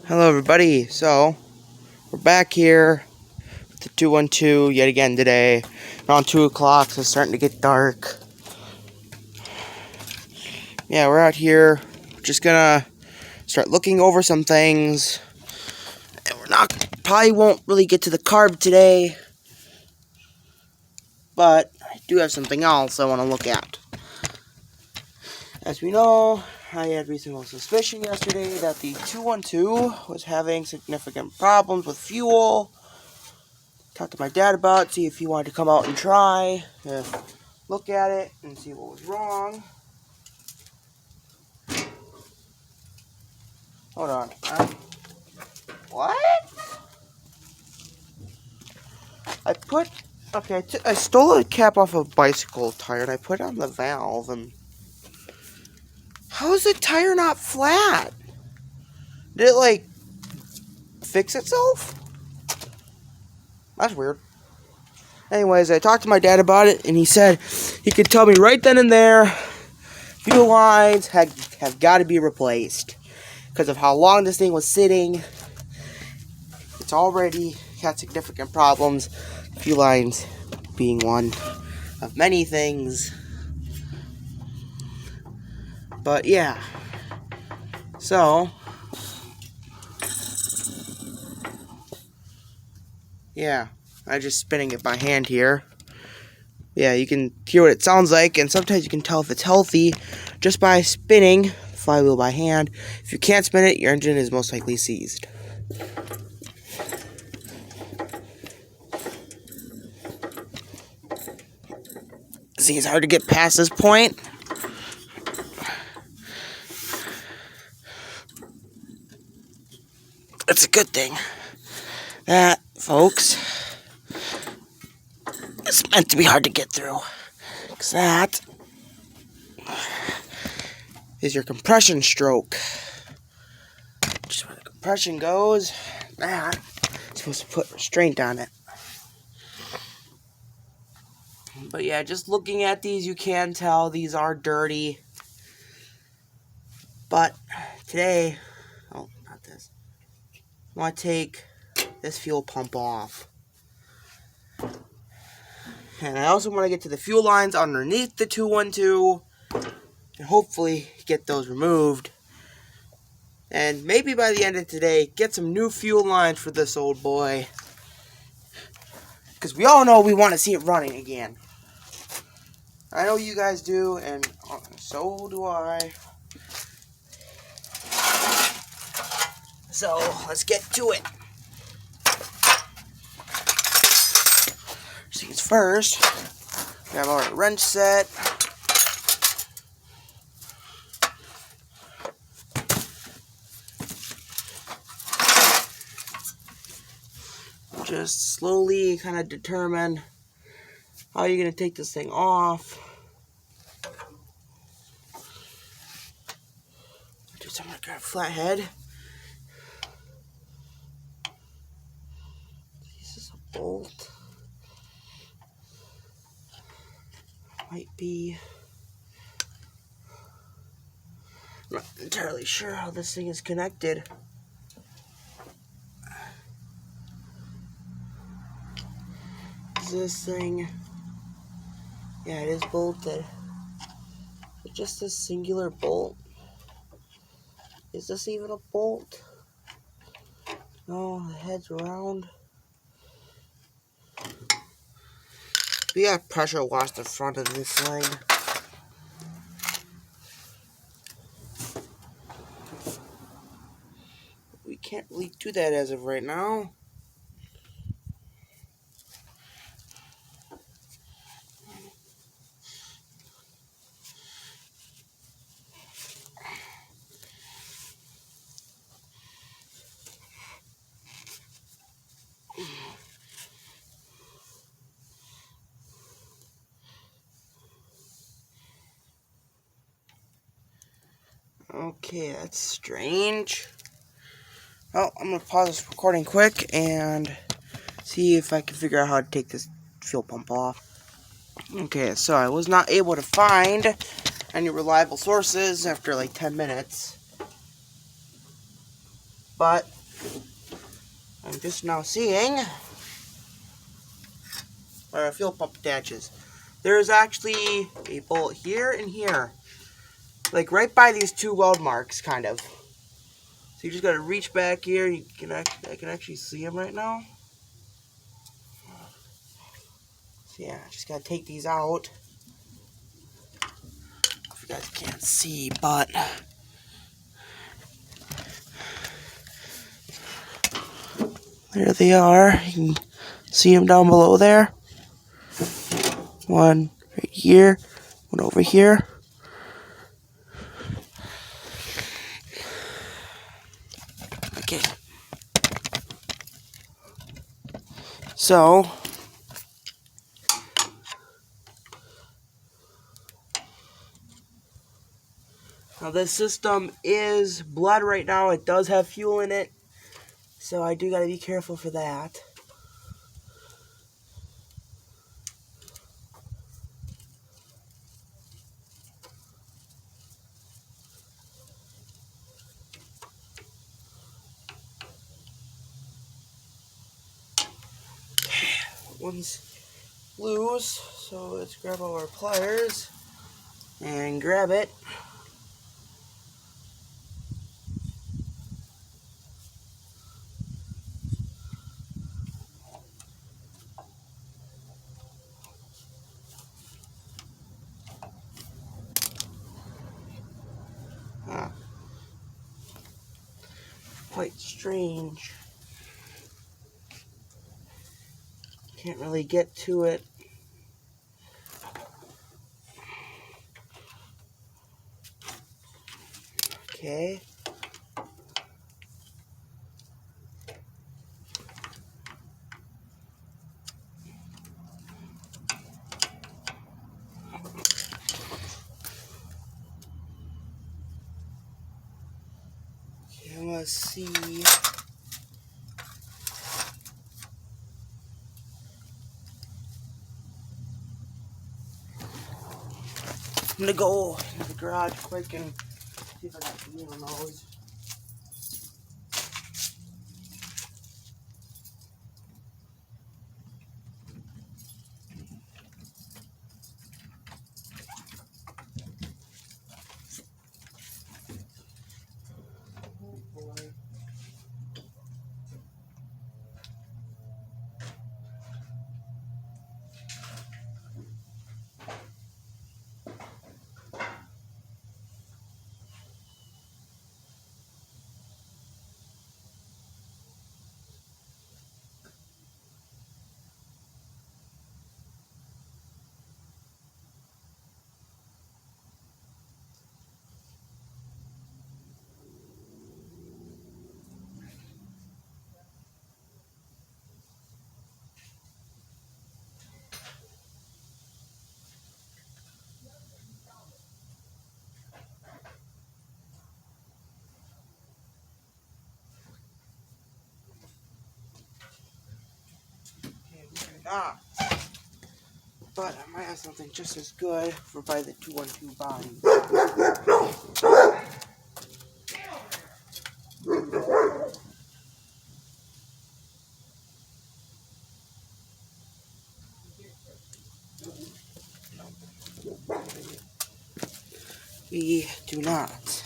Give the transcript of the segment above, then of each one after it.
Hello everybody, so we're back here with the 212 yet again today, around 2 o'clock, so it's starting to get dark. Yeah, we're out here, just gonna start looking over some things, and probably won't really get to the carb today, but I do have something else I want to look at. As we know, I had reasonable suspicion yesterday that the 212 was having significant problems with fuel. Talked to my dad about it, see if he wanted to come out and try to look at it and see what was wrong. Hold on. What? I stole a cap off a bicycle tire and I put it on the valve, and how is the tire not flat? Did it fix itself? That's weird. Anyways, I talked to my dad about it and he said he could tell me right then and there fuel lines have got to be replaced because of how long this thing was sitting. It's already had significant problems, fuel lines being one of many things. But yeah, so yeah, I'm just spinning it by hand here. Yeah, you can hear what it sounds like, and sometimes you can tell if it's healthy just by spinning the flywheel by hand. If you can't spin it, your engine is most likely seized. See, it's hard to get past this point. It's a good thing. That, folks, it's meant to be hard to get through. Because that is your compression stroke. Just where the compression goes, that is supposed to put restraint on it. But yeah, just looking at these, you can tell these are dirty. But today, oh, not this. I want to take this fuel pump off. And I also want to get to the fuel lines underneath the 212 and hopefully get those removed. And maybe by the end of today, get some new fuel lines for this old boy. Because we all know we want to see it running again. I know you guys do, and so do I. So, let's get to it. First things first, grab our wrench set. Just slowly kind of determine how you're going to take this thing off. I'm going to grab a flathead. This is a bolt. Might be. I'm not entirely sure how this thing is connected. Is this thing? Yeah, it is bolted. It's just a singular bolt. Is this even a bolt? No, the head's round. We gotta pressure wash the front of this thing. We can't really do that as of right now. Okay, that's strange. Well, I'm going to pause this recording quick and see if I can figure out how to take this fuel pump off. Okay, so I was not able to find any reliable sources after like 10 minutes. But I'm just now seeing where our fuel pump attaches. There's actually a bolt here and here. Like right by these two weld marks, kind of. So you just gotta reach back here. I can actually see them right now. So yeah, just gotta take these out. If you guys can't see, but there they are. You can see them down below there. One right here, one over here. Okay. So now this system is blood right now. It does have fuel in it. So I do gotta be careful for that. One's loose, so let's grab all our pliers and grab it. Quite strange. Can't really get to it. Okay. Okay, let's see. I'm gonna go into the garage quick and see if I got the needle nose. Oh boy. Ah, but I might have something just as good for by the 212 body. We do not.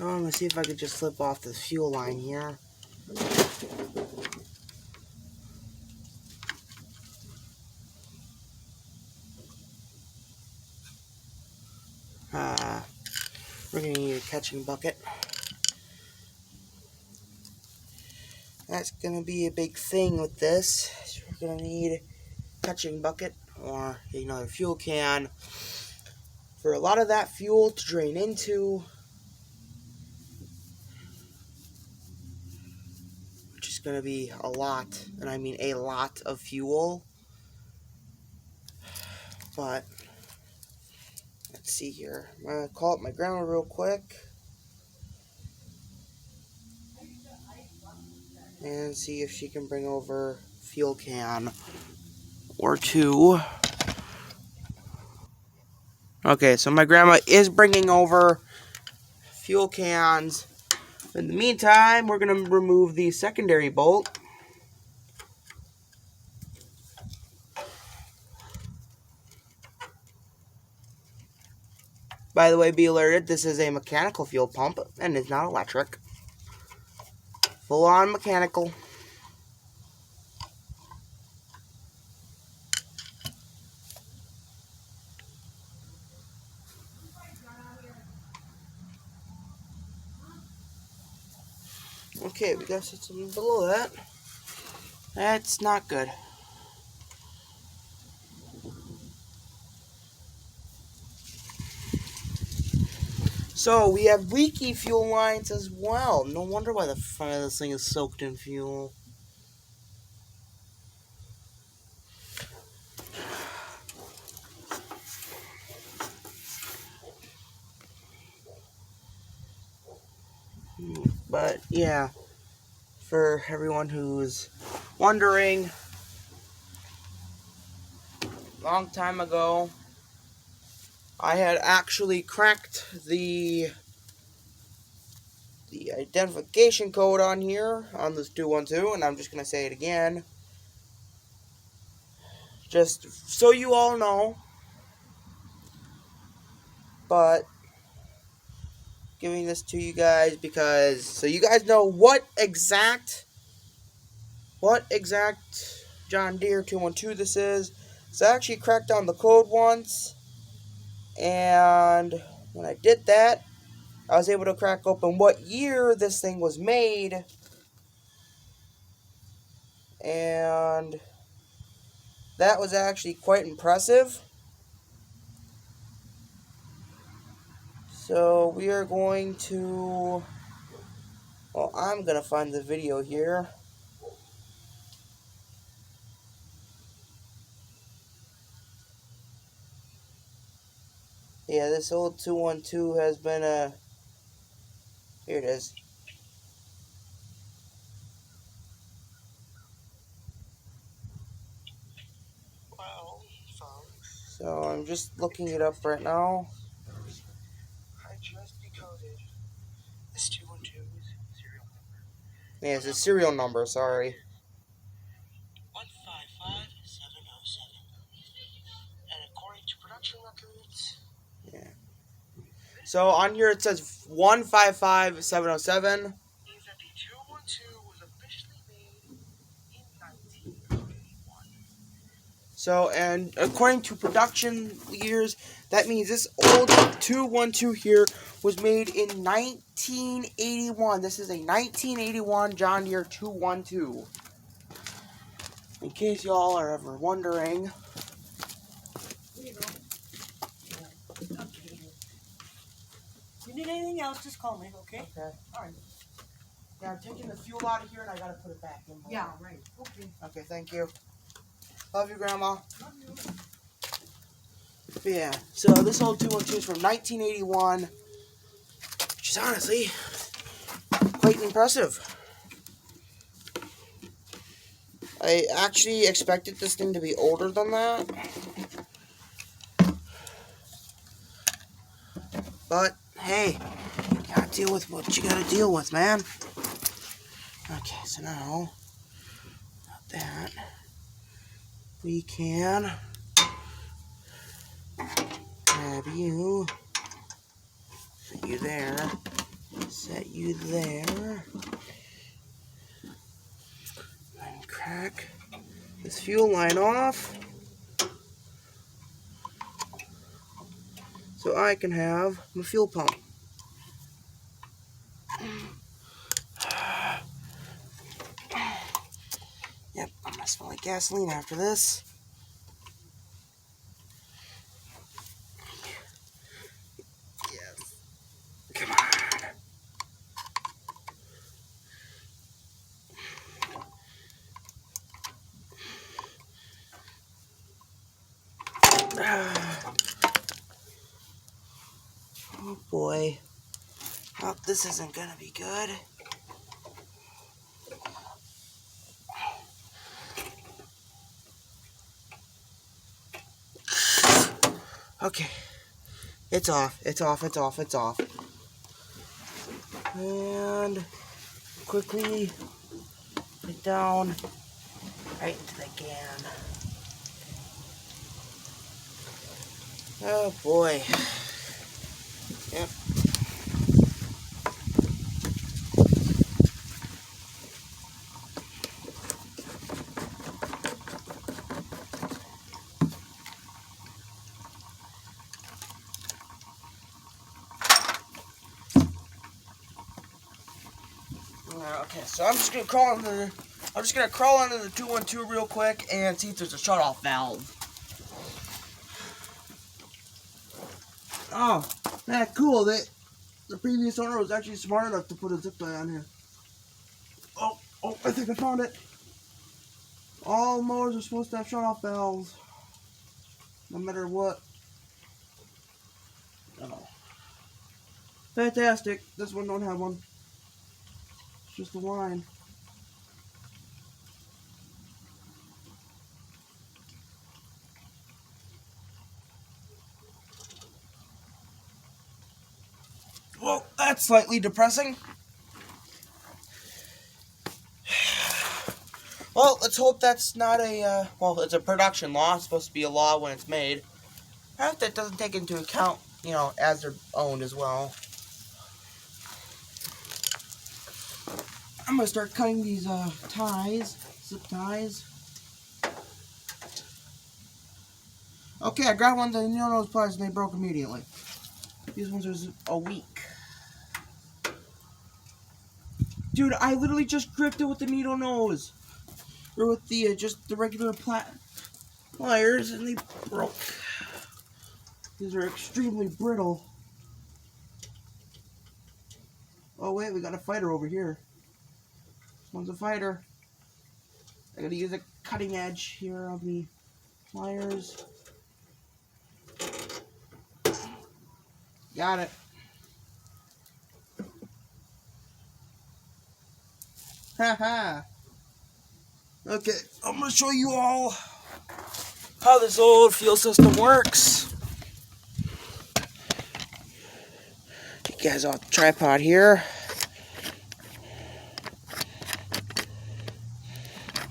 Now I'm gonna see if I could just slip off the fuel line here. We're gonna need a catching bucket. That's gonna be a big thing with this. So we're gonna need a catching bucket or another fuel can for a lot of that fuel to drain into, which is gonna be a lot, and I mean a lot of fuel. But let's see here. I'm gonna call up my grandma real quick and see if she can bring over fuel can or two. Okay, so my grandma is bringing over fuel cans. In the meantime, we're going to remove the secondary bolt. By the way, be alerted, this is a mechanical fuel pump and is not electric. Full on mechanical. Okay, we got something below that. That's not good. So, we have leaky fuel lines as well. No wonder why the front of this thing is soaked in fuel. But, yeah, for everyone who's wondering, long time ago, I had actually cracked the identification code on here, on this 212, and I'm just going to say it again. Just so you all know. But giving this to you guys because so you guys know what exact John Deere 212 this is. So I actually cracked down the code once, and when I did that, I was able to crack open what year this thing was made, and that was actually quite impressive. So we are going to, well, I'm going to find the video here. Yeah, this old 212 has been a, here it is. So I'm just looking it up right now. I just decoded this 212's serial number. Yeah, it's a serial number, sorry. 155707. And according to production records, Yeah. So on here it says 155707. means that the 212 was officially made in 1981. So, and according to production years, that means this old 212 here was made in 1981. This is a 1981 John Deere 212. In case y'all are ever wondering. Here you go. Okay. If you need anything else, just call me, okay? Okay. Alright. Yeah, I'm taking the fuel out of here and I gotta put it back in. Yeah, right. Okay. Okay, thank you. Love you, Grandma. Love you. But yeah, so this old 212 is from 1981, which is honestly quite impressive. I actually expected this thing to be older than that. But, hey, you gotta deal with what you gotta deal with, man. Okay, so now, got that. We can grab you, set you there, set you there, and crack this fuel line off so I can have my fuel pump. Yep, I'm gonna smell like gasoline after this. Yes. Come on. Oh boy. Oh, this isn't gonna be good. Okay. It's off. It's off. It's off. It's off. And quickly put it down right into the can. Oh boy. Yep. Okay, so I'm just gonna crawl into the 212 real quick and see if there's a shut-off valve. Oh, man, cool. The previous owner was actually smart enough to put a zip tie on here. Oh, I think I found it. All mowers are supposed to have shut-off valves, no matter what. Oh, fantastic. This one don't have one. It's just a line. Well, that's slightly depressing. Well, let's hope that's not a, well, it's a production law. It's supposed to be a law when it's made. I hope that doesn't take into account, you know, as they're owned as well. I'm going to start cutting these ties, zip ties. Okay, I got one of the no-nose pliers and they broke immediately. These ones are a week. Dude, I literally just gripped it with the needle nose. Or with the, just the regular pliers and they broke. These are extremely brittle. Oh wait, we got a fighter over here. This one's a fighter. I gotta use a cutting edge here of the pliers. Got it. Haha. Okay, I'm gonna show you all how this old fuel system works. You guys on the tripod here.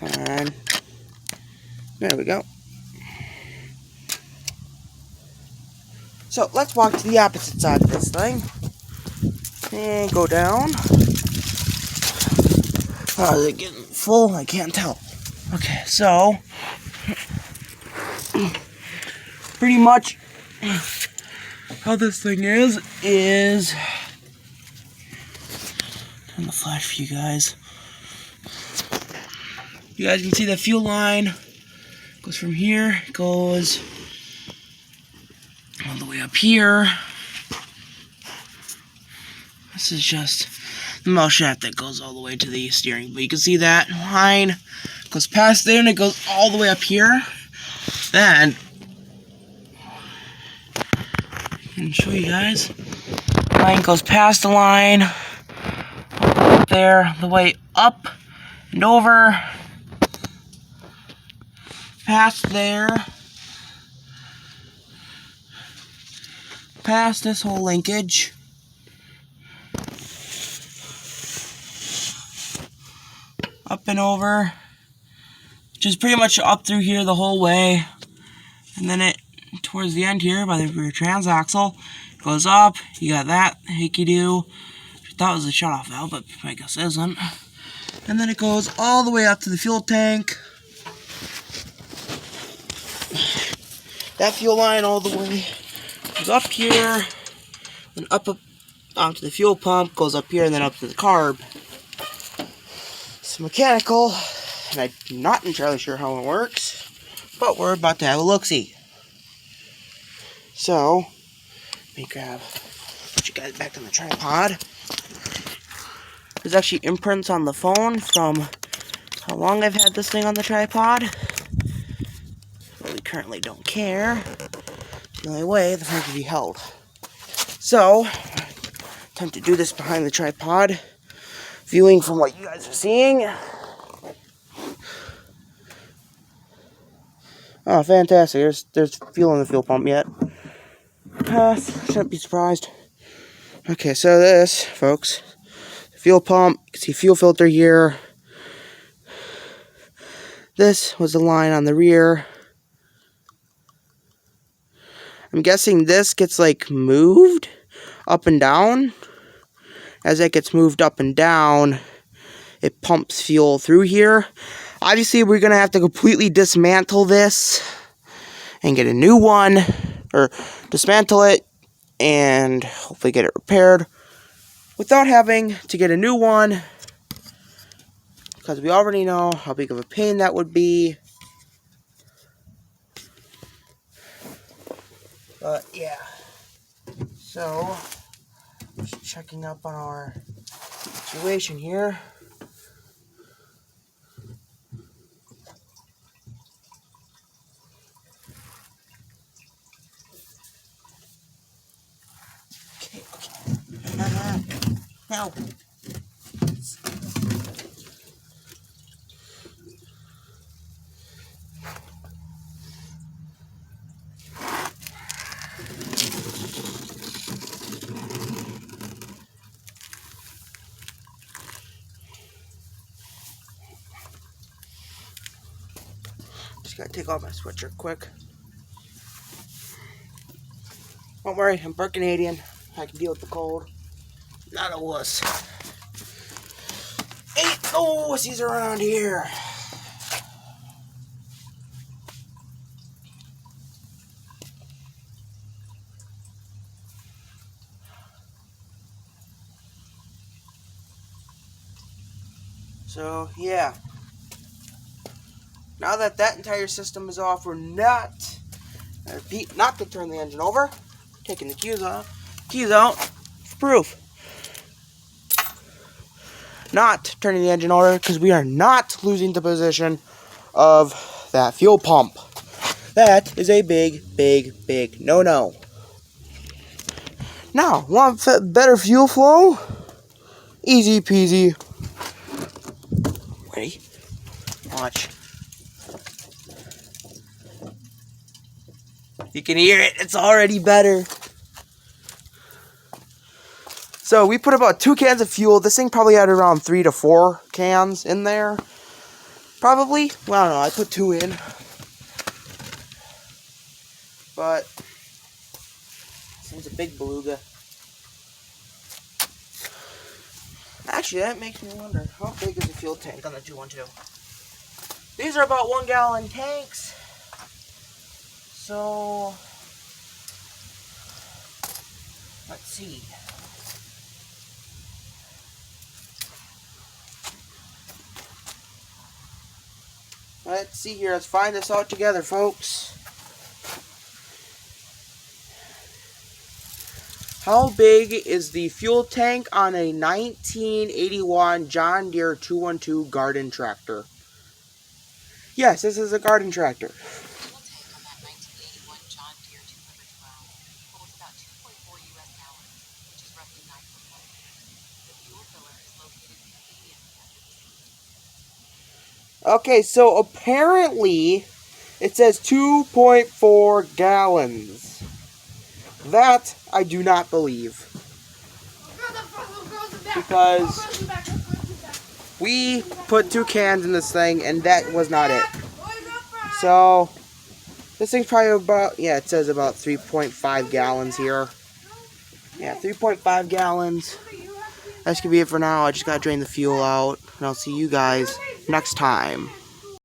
And there we go. So let's walk to the opposite side of this thing. And go down. Oh, is it getting full? I can't tell. Okay, so pretty much how this thing is turn the flash for you guys. You guys can see the fuel line goes from here, goes all the way up here. This is just the mouse shaft that goes all the way to the steering. But you can see that line goes past there and it goes all the way up here. Then I can show you guys. Line goes past the line up there, the way up and over, past there, past this whole linkage. Up and over, which is pretty much up through here the whole way, and then it towards the end here by the rear transaxle goes up. You got that hickey-doo. I thought it was a shutoff valve, but I guess it isn't. And then it goes all the way up to the fuel tank. That fuel line all the way goes up here, and up onto the fuel pump, goes up here, and then up to the carb. It's mechanical, and I'm not entirely sure how it works, but we're about to have a look-see. So, let me put you guys back on the tripod. There's actually imprints on the phone from how long I've had this thing on the tripod. But we currently don't care. The only way the phone can be held. So, attempt to do this behind the tripod. Viewing from what you guys are seeing. Oh, fantastic. There's fuel in the fuel pump yet. Shouldn't be surprised. Okay, so this, folks, fuel pump. You can see fuel filter here. This was the line on the rear. I'm guessing this gets like moved up and down. As it gets moved up and down, it pumps fuel through here. Obviously, we're going to have to completely dismantle this and get a new one, or dismantle it and hopefully get it repaired without having to get a new one, because we already know how big of a pain that would be. But yeah, so just checking up on our situation here. No. Just gotta take off my sweatshirt quick. Don't worry, I'm part Canadian. I can deal with the cold. Not a wuss. Ain't no wussies around here. So, yeah. Now that that entire system is off, we're not, I repeat, not to turn the engine over. Taking the keys out. Proof. Not turning the engine over because we are not losing the position of that fuel pump. That is a big, big, big no-no. Now, want better fuel flow? Easy peasy. Ready? Watch. You can hear it. It's already better. So we put about 2 cans of fuel. This thing probably had around 3 to 4 cans in there. Probably. Well, I don't know. I put 2 in. But this thing's a big beluga. Actually, that makes me wonder, how big is the fuel tank on the 212? These are about 1 gallon tanks. So, let's see. Let's see here. Let's find this out together, folks. How big is the fuel tank on a 1981 John Deere 212 garden tractor? Yes, this is a garden tractor. The fuel tank on that 1981 John Deere 212 holds about 2.4 U.S. gallons, which is roughly 9 foot wide. The fuel filler is located in the medium end. Okay, so apparently it says 2.4 gallons. That I do not believe. Because we put 2 cans in this thing and that was not it. So this thing's probably about, yeah, it says about 3.5 gallons here. Yeah, 3.5 gallons. That's gonna be it for now. I just gotta drain the fuel out, and I'll see you guys next time.